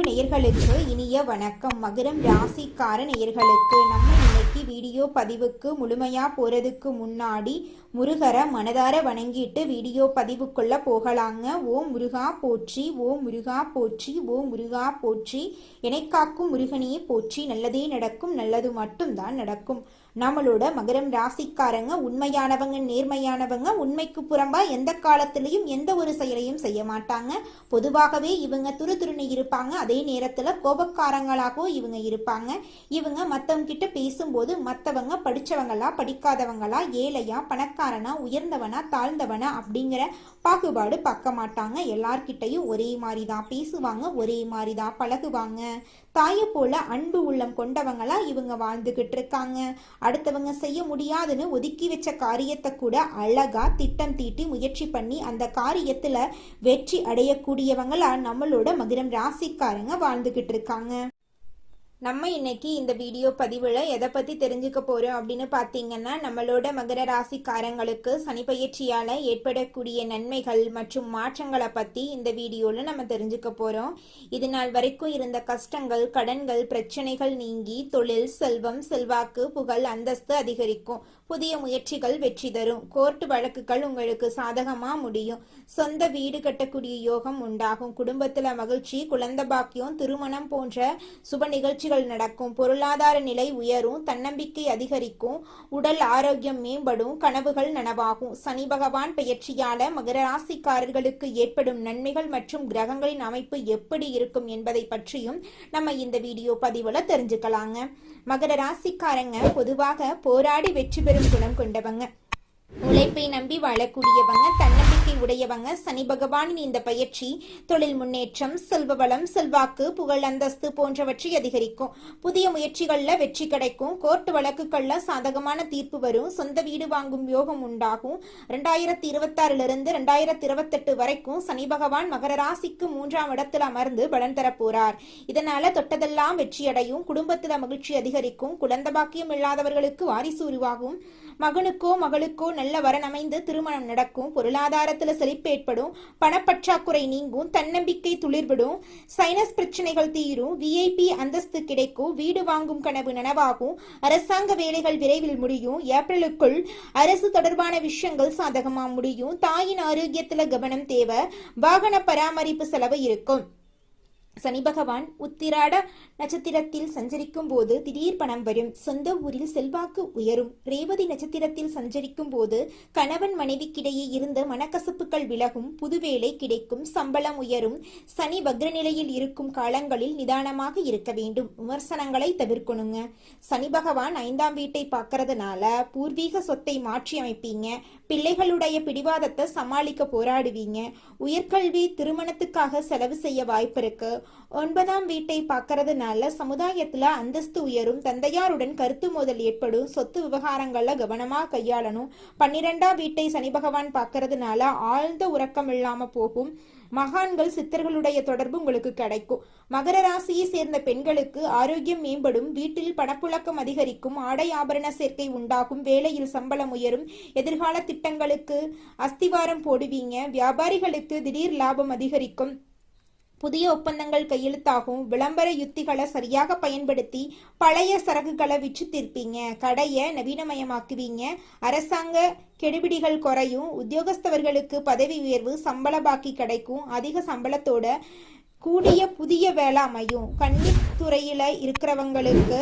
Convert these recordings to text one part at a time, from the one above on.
அன்பு நேயர்களுக்கு இனிய வணக்கம். மகரம் ராசிக்கார நேயர்களுக்கு நம்ம இன்னைக்கு வீடியோ பதிவுக்கு முழுமையா போறதுக்கு முன்னாடி முருகரை மனதார வணங்கிட்டு வீடியோ பதிவுக்குள்ள போகலாங்க. ஓம் முருகா போற்றி, ஓம் முருகா போற்றி, ஓம் முருகா போற்றி, எனைக்காக்கும் முருகனையே போற்றி, நல்லதே நடக்கும், நல்லது மட்டும்தான் நடக்கும். நம்மளோட மகரம் ராசிக்காரங்க உண்மையானவங்க, நேர்மையானவங்க. உண்மைக்கு புறம்பா எந்த காலத்திலையும் எந்த ஒரு செயலையும் செய்ய மாட்டாங்க. பொதுவாகவே இவங்க துருதுருன்னு இருப்பாங்க. அதே நேரத்துல கோபக்காரங்களாகவும் இவங்க இருப்பாங்க. இவங்க மத்தவங்க கிட்ட பேசும்போது மத்தவங்க படிச்சவங்களா படிக்காதவங்களா, ஏழையா பணக்காரனா, உயர்ந்தவனா தாழ்ந்தவனா அப்படிங்கிற பாகுபாடு பார்க்க மாட்டாங்க. எல்லார்கிட்டையும் ஒரே மாதிரி தான் பேசுவாங்க, ஒரே மாதிரி தான் பழகுவாங்க. தாயை போல அன்பு உள்ளம் கொண்டவங்களா இவங்க வாழ்ந்துகிட்டு இருக்காங்க. அடுத்தவங்க செய்ய முடியாதுன்னு ஒதுக்கி வச்ச காரியத்தை கூட அழகா திட்டம் தீட்டி முயற்சி பண்ணி அந்த காரியத்துல வெற்றி அடையக்கூடியவங்களா நம்மளோட மகரம் ராசிக்காரங்க வாழ்ந்துகிட்டு இருக்காங்க. நம்ம இன்னைக்கு இந்த வீடியோ பதிவில் எதை பற்றி தெரிஞ்சுக்க போகிறோம் அப்படின்னு பார்த்தீங்கன்னா, நம்மளோட மகர ராசிக்காரங்களுக்கு சனி பயிற்சியால் ஏற்படக்கூடிய நன்மைகள் மற்றும் மாற்றங்களை பற்றி இந்த வீடியோவில் நம்ம தெரிஞ்சுக்க போகிறோம். இது நாள் வரைக்கும் இருந்த கஷ்டங்கள், கடன்கள், பிரச்சனைகள் நீங்கி தொழில், செல்வம், செல்வாக்கு, புகழ், அந்தஸ்து அதிகரிக்கும். புதிய முயற்சிகள் வெற்றி தரும். கோர்ட்டு வழக்குகள் உங்களுக்கு சாதகமாக முடியும். சொந்த வீடு கட்டக்கூடிய யோகம் உண்டாகும். குடும்பத்தில் மகிழ்ச்சி, குழந்தை பாக்கியம், திருமணம் போன்ற சுப நிகழ்ச்சிகள் நடக்கும். பொருளாதார நிலை உயரும். தன்னம்பிக்கை அதிகரிக்கும். உடல் ஆரோக்கியம் மேம்படும். கனவுகள் நனவாகும். சனி பகவான் பெயர்ச்சியால மகர ராசிக்காரர்களுக்கு ஏற்படும் நன்மைகள் மற்றும் கிரகங்களின் அமைப்பு எப்படி இருக்கும் என்பதை பற்றியும் நம்ம இந்த வீடியோ பதிவுல தெரிஞ்சுக்கலாங்க. மகர ராசிக்காரங்க பொதுவாக போராடி வெற்றி பெறும் குணம் கொண்டவங்க. உழைப்பை நம்பி வாழக்கூடியவங்க, தன்னம்பிக்கை உடையவங்க. சனி பகவானின் இந்த பயிற்சி தொழில் முன்னேற்றம், செல்வ வளம், செல்வாக்கு, புகழ், அந்தஸ்து போன்றவற்றை அதிகரிக்கும். புதிய முயற்சிகள்ல வெற்றி கிடைக்கும். கோர்ட்டு வழக்குகள்ல சாதகமான தீர்ப்பு வரும். சொந்த வீடு வாங்கும் யோகம் உண்டாகும். 2026 2028 வரைக்கும் சனி பகவான் மகர ராசிக்கு 3ஆம் இடத்தில் அமர்ந்து பலன் தர போறார். இதனால தொட்டதெல்லாம் வெற்றியடையும். குடும்பத்துல மகிழ்ச்சி அதிகரிக்கும். குழந்தை பாக்கியம் இல்லாதவர்களுக்கு வாரிசு உருவாகும். மகனுக்கோ மகளுக்கோ நல்ல வரன் அமைந்து திருமணம் நடக்கும். பொருளாதாரத்துல செழிப்பு ஏற்படும். பணப்பற்றாக்குறை நீங்கும். தன்னம்பிக்கை துளிர்விடும். சைனஸ் பிரச்சனைகள் தீரும். விஐபி அந்தஸ்து கிடைக்கும். வீடு வாங்கும் கனவு நனவாகும். அரசாங்க வேலைகள் விரைவில் முடியும். ஏப்ரலுக்குள் அரசு தொடர்பான விஷயங்கள் சாதகமா முடியும். தாயின் ஆரோக்கியத்துல கவனம் தேவை. வாகன பராமரிப்பு செலவு இருக்கும். சனி பகவான் உத்திராட நட்சத்திரத்தில் சஞ்சரிக்கும் போது திடீர் பணம் வரும். சொந்த ஊரில் செல்வாக்கு உயரும். ரேவதி நட்சத்திரத்தில் சஞ்சரிக்கும் போது கணவன் மனைவிக்கிடையே இருந்த மனக்கசப்புகள் விலகும். புது வேலை கிடைக்கும். சம்பளம் உயரும். சனி வக்ர நிலையில் இருக்கும் காலங்களில் நிதானமாக இருக்க வேண்டும். விமர்சனங்களை தவிர்க்கணுங்க. சனி பகவான் 5ஆம் வீட்டை பார்க்கறதுனால பூர்வீக சொத்தை மாற்றி அமைப்பீங்க. பிள்ளைகளுடைய பிடிவாதத்தை சமாளிக்க போராடுவீங்க. உயர்கல்வி, திருமணத்துக்காக செலவு செய்ய வாய்ப்பு இருக்கு. 9ஆம் வீட்டை பார்க்கறதுனால சமுதாயத்துல அந்தஸ்து உயரும். தந்தையாருடன் கருத்து மோதல் ஏற்படும். சொத்து விவகாரங்கள்ல கவனமா கையாளணும். 12ஆம் வீட்டை சனி பகவான் பார்க்கறதுனால ஆழ்ந்த உறக்கம் இல்லாம போகும். மகான்கள், சித்தர்களுடைய தொடர்பு உங்களுக்கு கிடைக்கும். மகர ராசியை சேர்ந்த பெண்களுக்கு ஆரோக்கியம் மேம்படும். வீட்டில் பணப்புழக்கம் அதிகரிக்கும். ஆடை ஆபரண சேர்க்கை உண்டாகும். வேலையில் சம்பளம் உயரும். எதிர்கால திட்டங்களுக்கு அஸ்திவாரம் போடுவீங்க. வியாபாரிகளுக்கு திடீர் லாபம் அதிகரிக்கும். புதிய ஒப்பந்தங்கள் கையெழுத்தாகும். விளம்பர யுத்திகளை சரியாக பயன்படுத்தி பழைய சரக்குகளை விற்று தீர்ப்பீங்க. கடையை நவீனமயமாக்குவீங்க. அரசாங்க கெடுபிடிகள் குறையும். உத்தியோகஸ்தவர்களுக்கு பதவி உயர்வு, சம்பள பாக்கி கிடைக்கும். அதிக சம்பளத்தோட கூடிய புதிய வேலை அமையும். கன்னித்துறையில இருக்கிறவங்களுக்கு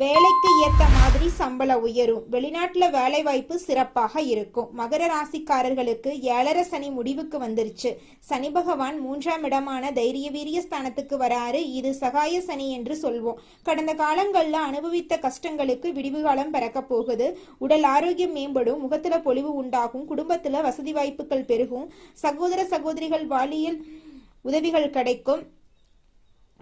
வேலைக்கு ஏற்ற மாதிரி சம்பளம் உயரும். வெளிநாட்டுல வேலை வாய்ப்பு சிறப்பாக இருக்கும். மகர ராசிக்காரர்களுக்கு 7.5 சனி முடிவுக்கு வந்துருச்சு. சனி பகவான் 3ஆம் இடமான தைரிய வீரிய ஸ்தானத்துக்கு வராரு. இது சகாய சனி என்று சொல்வோம். கடந்த காலங்கள்ல அனுபவித்த கஷ்டங்களுக்கு விடிவு காலம் பிறக்க போகுது. உடல் ஆரோக்கியம் மேம்படும். முகத்துல பொலிவு உண்டாகும். குடும்பத்துல வசதி வாய்ப்புகள் பெருகும். சகோதர சகோதரிகள் வாலியல் உதவிகள் கிடைக்கும்.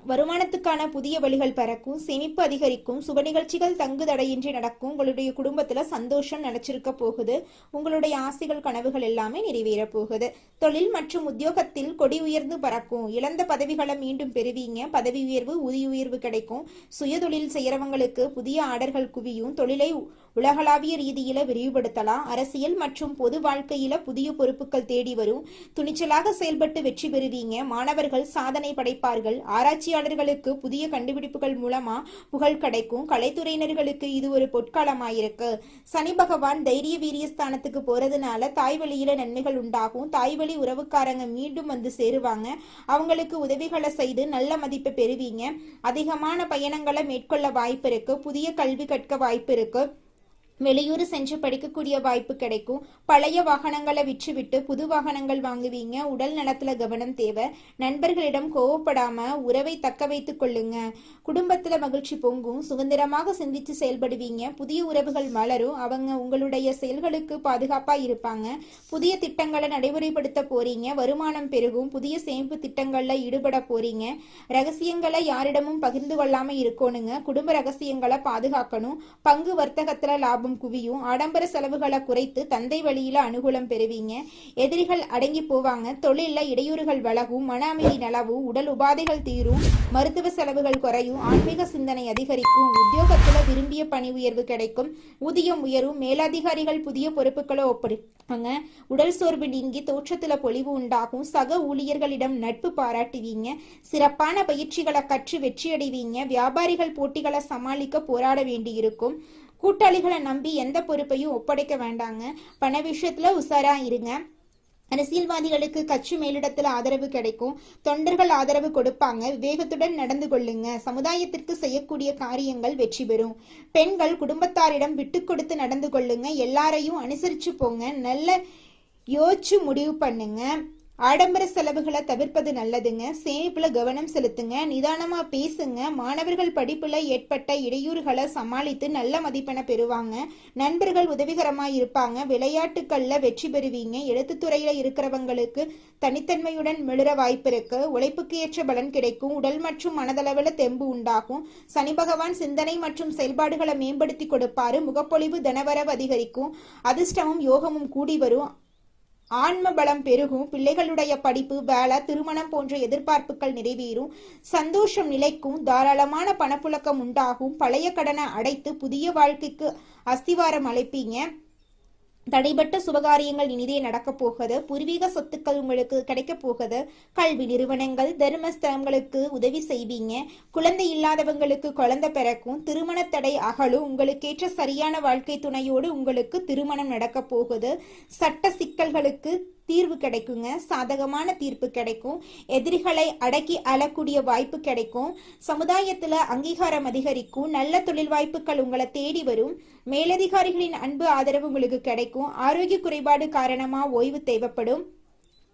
வருமானத்துக்கான புதிய வழிகள் பிறக்கும். சேமிப்பு அதிகரிக்கும். சுப நிகழ்ச்சிகள் தங்கு தடையின்றி நடக்கும். உங்களுடைய குடும்பத்துல சந்தோஷம் நினைச்சிருக்க போகுது. உங்களுடைய ஆசைகள், கனவுகள் எல்லாமே நிறைவேற போகுது. தொழில் மற்றும் உத்தியோகத்தில் கொடி உயர்ந்து பறக்கும். இழந்த பதவிகளை மீண்டும் பெறுவீங்க. பதவி உயர்வு, ஊதிய உயர்வு கிடைக்கும். சுய தொழில் செய்யறவங்களுக்கு புதிய ஆர்டர்கள் குவியும். தொழிலை உலகளாவிய ரீதியில விரிவுபடுத்தலாம். அரசியல் மற்றும் பொது வாழ்க்கையில புதிய பொறுப்புகள் தேடி வரும். துணிச்சலாக செயல்பட்டு வெற்றி பெறுவீங்க. மாணவர்கள் சாதனை படைப்பார்கள். ஆராய்ச்சியாளர்களுக்கு புதிய கண்டுபிடிப்புகள் மூலமா புகழ் கிடைக்கும். கலைத்துறையினர்களுக்கு இது ஒரு பொற்காலமாயிருக்கு. சனி பகவான் தைரிய வீரியஸ்தானத்துக்கு போறதுனால தாய் வழியில நன்மைகள் உண்டாகும். தாய் வழி உறவுக்காரங்க மீண்டும் வந்து சேருவாங்க. அவங்களுக்கு உதவிகளை செய்து நல்ல மதிப்பை பெறுவீங்க. அதிகமான பயணங்களை மேற்கொள்ள வாய்ப்பு இருக்கு. புதிய கல்வி கற்க வாய்ப்பு இருக்கு. வெளியூர் சென்று படிக்கக்கூடிய வாய்ப்பு கிடைக்கும். பழைய வாகனங்களை விற்றுவிட்டு புது வாகனங்கள் வாங்குவீங்க. உடல் நலத்துல கவனம் தேவை. நண்பர்களிடம் கோவப்படாம உறவை தக்க வைத்துக் கொள்ளுங்க. குடும்பத்துல மகிழ்ச்சி பொங்கும். சுதந்திரமாக சிந்தித்து செயல்படுவீங்க. புதிய உறவுகள் மலரும். அவங்க உங்களுடைய செயல்களுக்கு பாதுகாப்பா இருப்பாங்க. புதிய திட்டங்களை நடைமுறைப்படுத்த போறீங்க. வருமானம் பெருகும். புதிய சேமிப்பு திட்டங்கள்ல ஈடுபட போறீங்க. ரகசியங்களை யாரிடமும் பகிர்ந்து கொள்ளாம இருக்கணுங்க. குடும்ப ரகசியங்களை பாதுகாக்கணும். பங்கு வர்த்தகத்துல லாபம் குவியும். ஆடம்பர செலவுகளை குறைத்து தந்தை வழியில அனுகூலம் பெறுவீங்க. எதிரிகள் அடங்கி போவாங்க. தொழில இடையூறுகள் விலகும். மன அமைதி நலவும். உடல் உபாதைகள் தீரும். மருத்துவ செலவுகள் குறையும். ஆன்மீக சிந்தனை அதிகரிக்கும். உத்தியோகத்துல விரும்பிய பணி உயர்வு கிடைக்கும். ஊதியம் உயரும். மேலதிகாரிகள் புதிய பொறுப்புகளை ஒப்படைப்பாங்க. உடல் சோர்வு நீங்கி தோற்றத்துல பொலிவு உண்டாகும். சக ஊழியர்களிடம் நட்பு பாராட்டுவீங்க. சிறப்பான பயிற்சிகளை கற்று வெற்றியடைவீங்க. வியாபாரிகள் போட்டிகளை சமாளிக்க போராட வேண்டியிருக்கும். கூட்டாளிகளை நம்பி எந்த பொறுப்பையும் ஒப்படைக்க வேண்டாங்க. பண விஷயத்துல உசாரா இருங்க. அரசியல்வாதிகளுக்கு கட்சி மேலிடத்துல ஆதரவு கிடைக்கும். தொண்டர்கள் ஆதரவு கொடுப்பாங்க. விவேகத்துடன் நடந்து கொள்ளுங்க. சமுதாயத்திற்கு செய்யக்கூடிய காரியங்கள் வெற்றி பெறும். பெண்கள் குடும்பத்தாரிடம் விட்டு கொடுத்து நடந்து கொள்ளுங்க. எல்லாரையும் அனுசரிச்சு போங்க. நல்ல யோசிச்சு முடிவு பண்ணுங்க. ஆடம்பர செலவுகளை தவிர்ப்பது நல்லதுங்க. சேமிப்புல கவனம் செலுத்துங்க. நிதானமா பேசுங்க. மாணவர்கள் படிப்புல ஏற்பட்ட இடையூறுகளை சமாளித்து நல்ல மதிப்பெண்ணை பெறுவாங்க. நண்பர்கள் உதவிகரமா இருப்பாங்க. விளையாட்டுக்கள்ல வெற்றி பெறுவீங்க. எழுத்துத்துறையில இருக்கிறவங்களுக்கு தனித்தன்மையுடன் மிளற வாய்ப்பு இருக்கு. உழைப்புக்கு ஏற்ற பலன் கிடைக்கும். உடல் மற்றும் மனதளவுல தெம்பு உண்டாகும். சனி பகவான் சிந்தனை மற்றும் செயல்பாடுகளை மேம்படுத்தி கொடுப்பாரு. முகப்பொழிவு தனவரவு அதிகரிக்கும். அதிர்ஷ்டமும் யோகமும் கூடி வரும். ஆன்ம பலம் பெருகும். பிள்ளைகளுடைய படிப்பு, வேலை, திருமணம் போன்ற எதிர்பார்ப்புகள் நிறைவேறும். சந்தோஷம் நிலைக்கும். தாராளமான பணப்புழக்கம் உண்டாகும். பழைய கடனை அடைத்து புதிய வாழ்க்கைக்கு அஸ்திவாரம் அழைப்பீங்க. தடைபட்ட சுபகாரியங்கள் இனிதே நடக்க போகுது. பூர்வீக சொத்துக்கள் உங்களுக்கு கிடைக்க போகுது. கல்வி நிறுவனங்கள், தர்மஸ்தலங்களுக்கு உதவி செய்வீங்க. குழந்தை இல்லாதவங்களுக்கு குழந்தை பிறக்கும். திருமண தடை அகலும். உங்களுக்கேற்ற சரியான வாழ்க்கை துணையோடு உங்களுக்கு திருமணம் நடக்க போகுது. சட்ட சிக்கல்களுக்கு தீர்வு கிடைக்குங்க. சாதகமான தீர்ப்பு கிடைக்கும். எதிரிகளை அடக்கி அழக்கூடிய வாய்ப்பு கிடைக்கும். சமுதாயத்துல அங்கீகாரம் அதிகரிக்கும். நல்ல தொழில் வாய்ப்புகள் உங்களை தேடி வரும். மேலதிகாரிகளின் அன்பு ஆதரவு உங்களுக்கு கிடைக்கும். ஆரோக்கிய குறைபாடு காரணமா ஓய்வு தேவைப்படும்.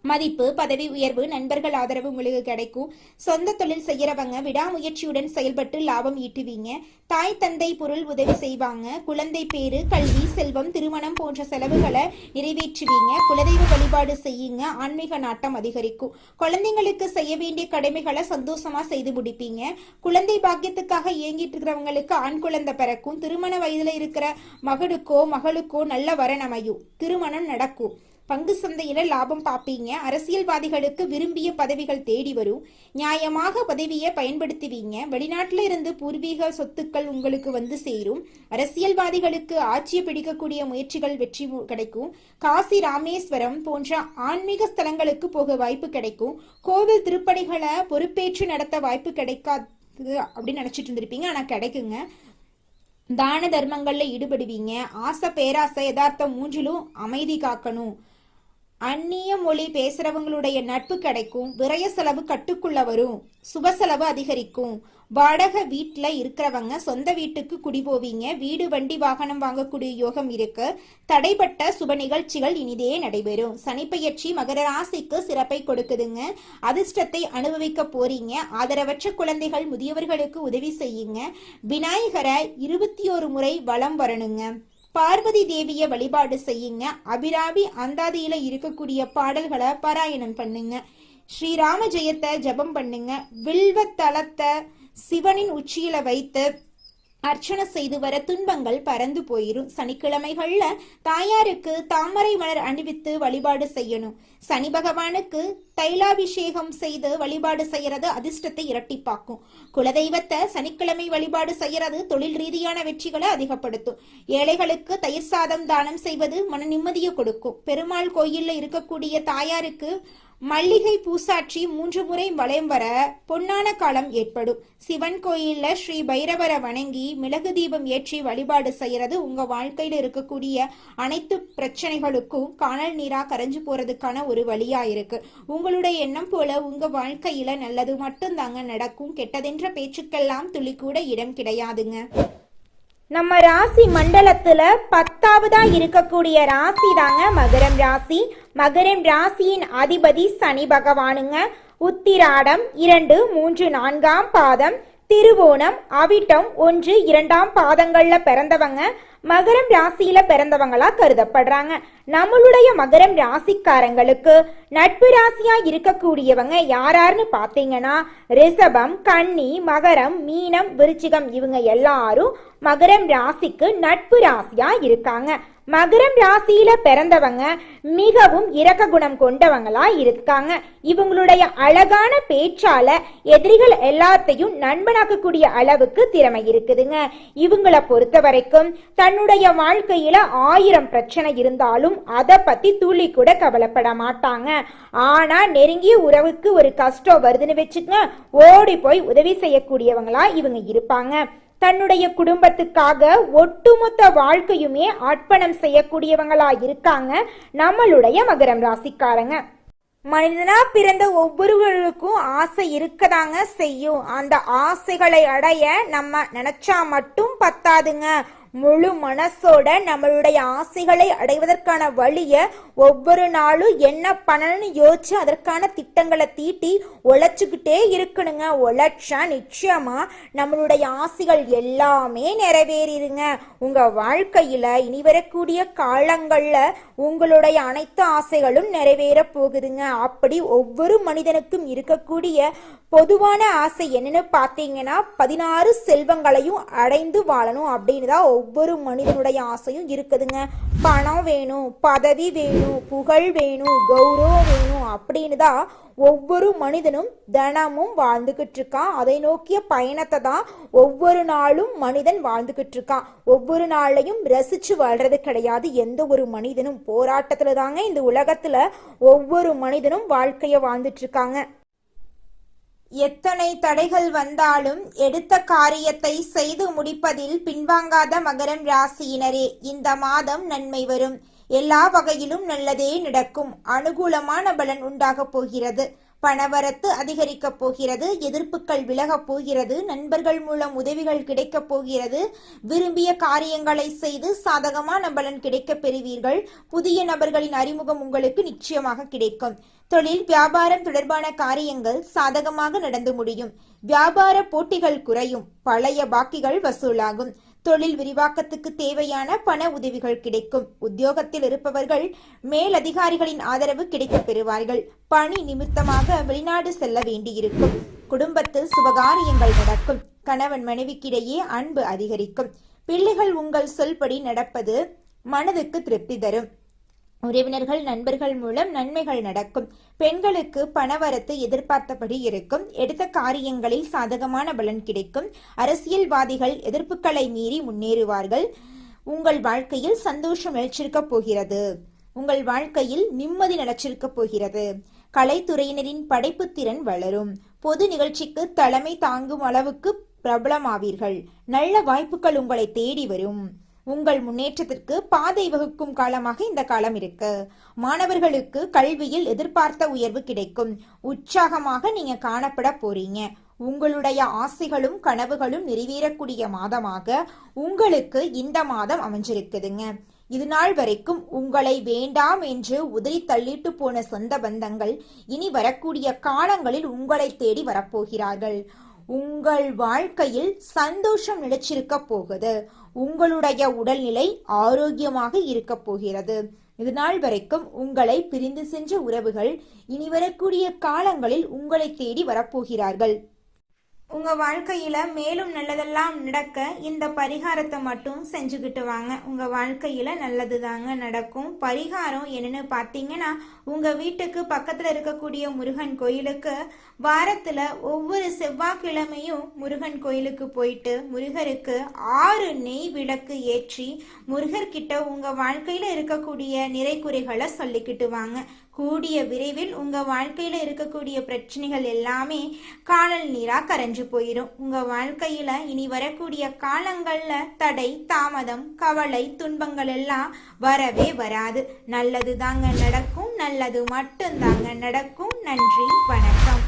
மதிப்பு, பதவி உயர்வு, நண்பர்கள் ஆதரவு உங்களுக்கு கிடைக்கும். சொந்த தொழில் செய்யறவங்க விடாமுயற்சியுடன் செயல்பட்டு லாபம் ஈட்டுவீங்க. தாய் தந்தை பொருள் உதவி செய்வாங்க. குழந்தை பேரு, கல்வி, செல்வம், திருமணம் போன்ற செலவுகளை நிறைவேற்றுவீங்க. குலதெய்வ வழிபாடு செய்யுங்க. ஆன்மீக நாட்டம் அதிகரிக்கும். குழந்தைங்களுக்கு செய்ய வேண்டிய கடமைகளை சந்தோஷமா செய்து முடிப்பீங்க. குழந்தை பாக்கியத்துக்காக இயங்கிட்டு இருக்கிறவங்களுக்கு ஆண் குழந்தை பிறக்கும். திருமண வயதுல இருக்கிற மகனுக்கோ மகளுக்கோ நல்ல வரன் அமையும். திருமணம் நடக்கும். பங்கு சந்தையில லாபம் பார்ப்பீங்க. அரசியல்வாதிகளுக்கு விரும்பிய பதவிகள் தேடி வரும். நியாயமாக பதவியை பயன்படுத்துவீங்க. வெளிநாட்டுல இருந்து பூர்வீக சொத்துக்கள் உங்களுக்கு வந்து சேரும். அரசியல்வாதிகளுக்கு ஆட்சியை பிடிக்கக்கூடிய முயற்சிகள் வெற்றி கிடைக்கும். காசி, ராமேஸ்வரம் போன்ற ஆன்மீக ஸ்தலங்களுக்கு போக வாய்ப்பு கிடைக்கும். கோவில் திருப்பணிகளை பொறுப்பேற்று நடத்த வாய்ப்பு கிடைக்காது அப்படின்னு நினைச்சிட்டு இருந்திருப்பீங்க. ஆனா கிடைக்குங்க. தான தர்மங்கள்ல ஈடுபடுவீங்க. ஆசை, பேராசை, யதார்த்தம் மூன்றிலும் அமைதி காக்கணும். அந்நிய மொழி பேசுறவங்களுடைய நட்பு கிடைக்கும். விரய செலவு கட்டுக்குள்ள வரும். சுப செலவு அதிகரிக்கும். வாடகை வீட்டுல இருக்கிறவங்க சொந்த வீட்டுக்கு குடி போவீங்க. வீடு, வண்டி, வாகனம் வாங்கக்கூடிய யோகம் இருக்கு. தடைப்பட்ட சுப நிகழ்ச்சிகள் இனிதே நடைபெறும். சனிப்பெயர்ச்சி மகர ராசிக்கு சிறப்பை கொடுக்குதுங்க. அதிர்ஷ்டத்தை அனுபவிக்க போறீங்க. ஆதரவற்ற குழந்தைகள், முதியவர்களுக்கு உதவி செய்யுங்க. விநாயகரை 21 முறை வலம் வரணுங்க. பார்வதி தேவிய வழிபாடு செய்யுங்க. அபிராமி அந்தாதியில இருக்கக்கூடிய பாடல்களை பாராயணம் பண்ணுங்க. ஸ்ரீராம ஜெயத்தை ஜபம் பண்ணுங்க. வில்வ தலத்தை சிவனின் உச்சியில வைத்து அர்ச்சனை செய்து வர துன்பங்கள் பறந்து போயிரும். சனிக்கிழமைகள்ல தாயாருக்கு தாமரை மலர் அணிவித்து வழிபாடு செய்யணும். சனி பகவானுக்கு தைலாபிஷேகம் செய்து வழிபாடு செய்யறது அதிர்ஷ்டத்தை இரட்டிப்பாக்கும். குலதெய்வத்தை சனிக்கிழமை வழிபாடு செய்யறது தொழில் ரீதியான வெற்றிகளை அதிகப்படுத்தும். ஏழைகளுக்கு தயிர் சாதம் தானம் செய்வது மன நிம்மதியை கொடுக்கும். பெருமாள் கோயில்ல இருக்கக்கூடிய தாயாருக்கு மல்லிகை பூசாட்சி 3 முறை வலம் வர பொன்னான காலம் ஏற்படும். சிவன் கோயில்ல ஸ்ரீ பைரவரை வணங்கி மிளகு தீபம் ஏற்றி வழிபாடு செய்யறது உங்க வாழ்க்கையில இருக்கக்கூடிய அனைத்து பிரச்சனைகளுக்கும் காணல் நீரா கரைஞ்சு போறதுக்கான ஒரு வழியா இருக்கு. உங்களுடைய எண்ணம் போல உங்க வாழ்க்கையில நல்லது மட்டும் தாங்க நடக்கும். கெட்டதென்ற பேச்சுக்கெல்லாம் துளி கூட இடம் கிடையாதுங்க. நம்ம ராசி மண்டலத்துல 10ஆவதா இருக்கக்கூடிய ராசி தாங்க மகரம் ராசி. மகரம் ராசியின் அதிபதி சனி பகவானுங்க. உத்திராடம் 2, 3, 4ஆம் பாதம், திருவோணம், அவிட்டம் 1, 2ஆம் பாதங்கள்ல பிறந்தவங்க மகரம் ராசியில பிறந்தவங்களா கருதப்படுறாங்க. நம்மளுடைய மகரம் ராசிக்காரங்களுக்கு நட்பு ராசியா இருக்கக்கூடியவங்க யாராருன்னு பாத்தீங்கன்னா ரிஷபம், கன்னி, மகரம், மீனம், விருச்சிகம் இவங்க எல்லாரும் மகரம் ராசிக்கு நட்பு ராசியா இருக்காங்க. மகரம் ராசியில பிறந்தவங்க மிகவும் இரக்க குணம் கொண்டவங்களா இருக்காங்க. இவங்களுடைய அழகான பேச்சால எதிரிகள் எல்லாத்தையும் நண்பனாக்கக்கூடிய அளவுக்கு திறமை இருக்குதுங்க. இவங்களை பொறுத்த வரைக்கும் தன்னுடைய வாழ்க்கையில 1000 பிரச்சனை இருந்தாலும் அதை பத்தி துளி கூட கவலைப்பட மாட்டாங்க. ஆனா நெருங்கிய உறவுக்கு ஒரு கஷ்டம் வருதுன்னு வச்சுக்கங்க, ஓடி போய் உதவி செய்யக்கூடியவங்களா இவங்க இருப்பாங்க. தன்னுடைய குடும்பத்துக்காக ஒட்டுமொத்த வாழ்க்கையுமே அர்ப்பணம் செய்யக்கூடியவங்களா இருக்காங்க நம்மளுடைய மகரம் ராசிக்காரங்க. மனிதனா பிறந்த ஒவ்வொருவருக்கும் ஆசை இருக்கதாங்க செய்யும். அந்த ஆசைகளை அடைய நம்ம நினைச்சா மட்டும் பத்தாதுங்க. முழு மனசோட நம்மளுடைய ஆசைகளை அடைவதற்கான வழிய ஒவ்வொரு நாளும் என்ன பண்ணணும்னு யோசிச்சு அதற்கான திட்டங்களை தீட்டி உழைச்சுக்கிட்டே இருக்கணுங்க. உழைச்சா நிச்சயமா நம்மளுடைய ஆசைகள் எல்லாமே நிறைவேறிடுங்க. உங்க வாழ்க்கையில இனி வரக்கூடிய காலங்கள்ல உங்களுடைய அனைத்து ஆசைகளும் நிறைவேற போகுதுங்க. அப்படி ஒவ்வொரு மனிதனுக்கும் இருக்கக்கூடிய பொதுவான ஆசை என்னன்னு பார்த்தீங்கன்னா 16 செல்வங்களையும் அடைந்து வாழணும் அப்படின்னு தான் ஒவ்வொரு மனிதனுடைய ஆசையும் இருக்குதுங்க. பணம் வேணும், பதவி வேணும், புகழ் வேணும், கௌரவம் வேணும் அப்படின்னு தான் ஒவ்வொரு மனிதனும் தினமும் வாழ்ந்துகிட்டு இருக்கான். அதை நோக்கிய பயணத்தை தான் ஒவ்வொரு நாளும் மனிதன் வாழ்ந்துகிட்டு இருக்கான். ஒவ்வொரு நாளையும் ரசிச்சு வாழ்றது கிடையாது எந்த ஒரு மனிதனும். போராட்டத்துல தாங்க இந்த உலகத்துல ஒவ்வொரு மனிதனும் வாழ்க்கைய வாழ்ந்துட்டு இருக்காங்க. எத்தனை தடைகள் வந்தாலும் எடுத்த காரியத்தை செய்து முடிப்பதில் பின்வாங்காத மகரம் ராசியினரே, இந்த மாதம் நன்மை வரும். எல்லா வகையிலும் நல்லதே நடக்கும். அனுகூலமான பலன் உண்டாக போகிறது. பணவரத்து அதிகரிக்க போகிறது. எதிர்ப்புகள் விலக போகிறது. நண்பர்கள் மூலம் உதவிகள் கிடைக்க போகிறது. விரும்பிய காரியங்களை செய்து சாதகமான பலன் கிடைக்க பெறுவீர்கள். புதிய நபர்களின் அறிமுகம் உங்களுக்கு நிச்சயமாக கிடைக்கும். தொழில் வியாபாரம் தொடர்பான காரியங்கள் சாதகமாக நடந்து முடியும். வியாபார போட்டிகள் குறையும். பழைய பாக்கிகள் வசூலாகும். தொழில் விரிவாக்கத்துக்கு தேவையான பண உதவிகள் கிடைக்கும். உத்தியோகத்தில் இருப்பவர்கள் மேலதிகாரிகளின் ஆதரவு கிடைக்க பெறுவார்கள். பணி நிமித்தமாக வெளிநாடு செல்ல வேண்டியிருக்கும். குடும்பத்தில் சுபகாரியங்கள் நடக்கும். கணவன் மனைவிக்கிடையே அன்பு அதிகரிக்கும். பிள்ளைகள் உங்கள் சொல்படி நடப்பது மனதுக்கு திருப்தி தரும். உறவினர்கள் நண்பர்கள் மூலம் நன்மைகள் நடக்கும். பெண்களுக்கு பணவரத்து எதிர்பார்த்தபடி இருக்கும். எடுத்த காரியங்களில் சாதகமான பலன் கிடைக்கும். அரசியல்வாதிகள் எதிர்ப்புகளை மீறி முன்னேறுவார்கள். உங்கள் வாழ்க்கையில் சந்தோஷம் நிலைச்சிருக்க போகிறது. உங்கள் வாழ்க்கையில் நிம்மதி நிலைச்சிருக்க போகிறது. கலைத்துறையினரின் படைப்பு திறன் வளரும். பொது நிகழ்ச்சிக்கு தலைமை தாங்கும் அளவுக்கு பிரபலமாவீர்கள். நல்ல வாய்ப்புகள் உங்களை தேடி வரும். உங்கள் முன்னேற்றத்திற்கு பாதை வகுக்கும் காலமாக இந்த காலம் இருக்கு. மாணவர்களுக்கு கல்வியில் எதிர்பார்த்த உயர்வு கிடைக்கும். உற்சாகமாக நீங்க காணப்பட போறீங்க. உங்களுடைய ஆசைகளும் கனவுகளும் நிறைவேறக்கூடிய மாதமாக உங்களுக்கு இந்த மாதம் அமைஞ்சிருக்குதுங்க. இது நாள் வரைக்கும் உங்களை வேண்டாம் என்று உதறி தள்ளிட்டு போன சொந்த பந்தங்கள் இனி வரக்கூடிய காலங்களில் உங்களை தேடி வரப்போகிறார்கள். உங்கள் வாழ்க்கையில் சந்தோஷம் நிலைச்சிருக்க போகுது. உங்களுடைய உடல்நிலை ஆரோக்கியமாக இருக்க போகிறது. இது நாள் வரைக்கும் உங்களை பிரிந்து சென்ற உறவுகள் இனி வரக்கூடிய காலங்களில் உங்களை தேடி வரப்போகிறார்கள். உங்க வாழ்க்கையில மேலும் நல்லதெல்லாம் நடக்க இந்த பரிகாரத்தை மட்டும் செஞ்சுக்கிட்டு வாங்க. உங்க வாழ்க்கையில நல்லது தாங்க நடக்கும். பரிகாரம் என்னன்னு பார்த்தீங்கன்னா, உங்க வீட்டுக்கு பக்கத்துல இருக்கக்கூடிய முருகன் கோயிலுக்கு வாரத்துல ஒவ்வொரு செவ்வாய்க்கிழமையும் முருகன் கோயிலுக்கு போயிட்டு முருகருக்கு 6 நெய் விளக்கு ஏற்றி முருகர்கிட்ட உங்க வாழ்க்கையில இருக்கக்கூடிய நிறைகுறைகளை சொல்லிக்கிட்டு வாங்க. கூடிய விரைவில் உங்க வாழ்க்கையில இருக்கக்கூடிய பிரச்சனைகள் எல்லாமே காணல் நீரா கரைஞ்சு போயிடும். உங்க வாழ்க்கையில இனி வரக்கூடிய காலங்கள்ல தடை, தாமதம், கவலை, துன்பங்கள் எல்லாம் வரவே வராது. நல்லது தாங்க நடக்கும். நல்லது மட்டும் தாங்க நடக்கும். நன்றி, வணக்கம்.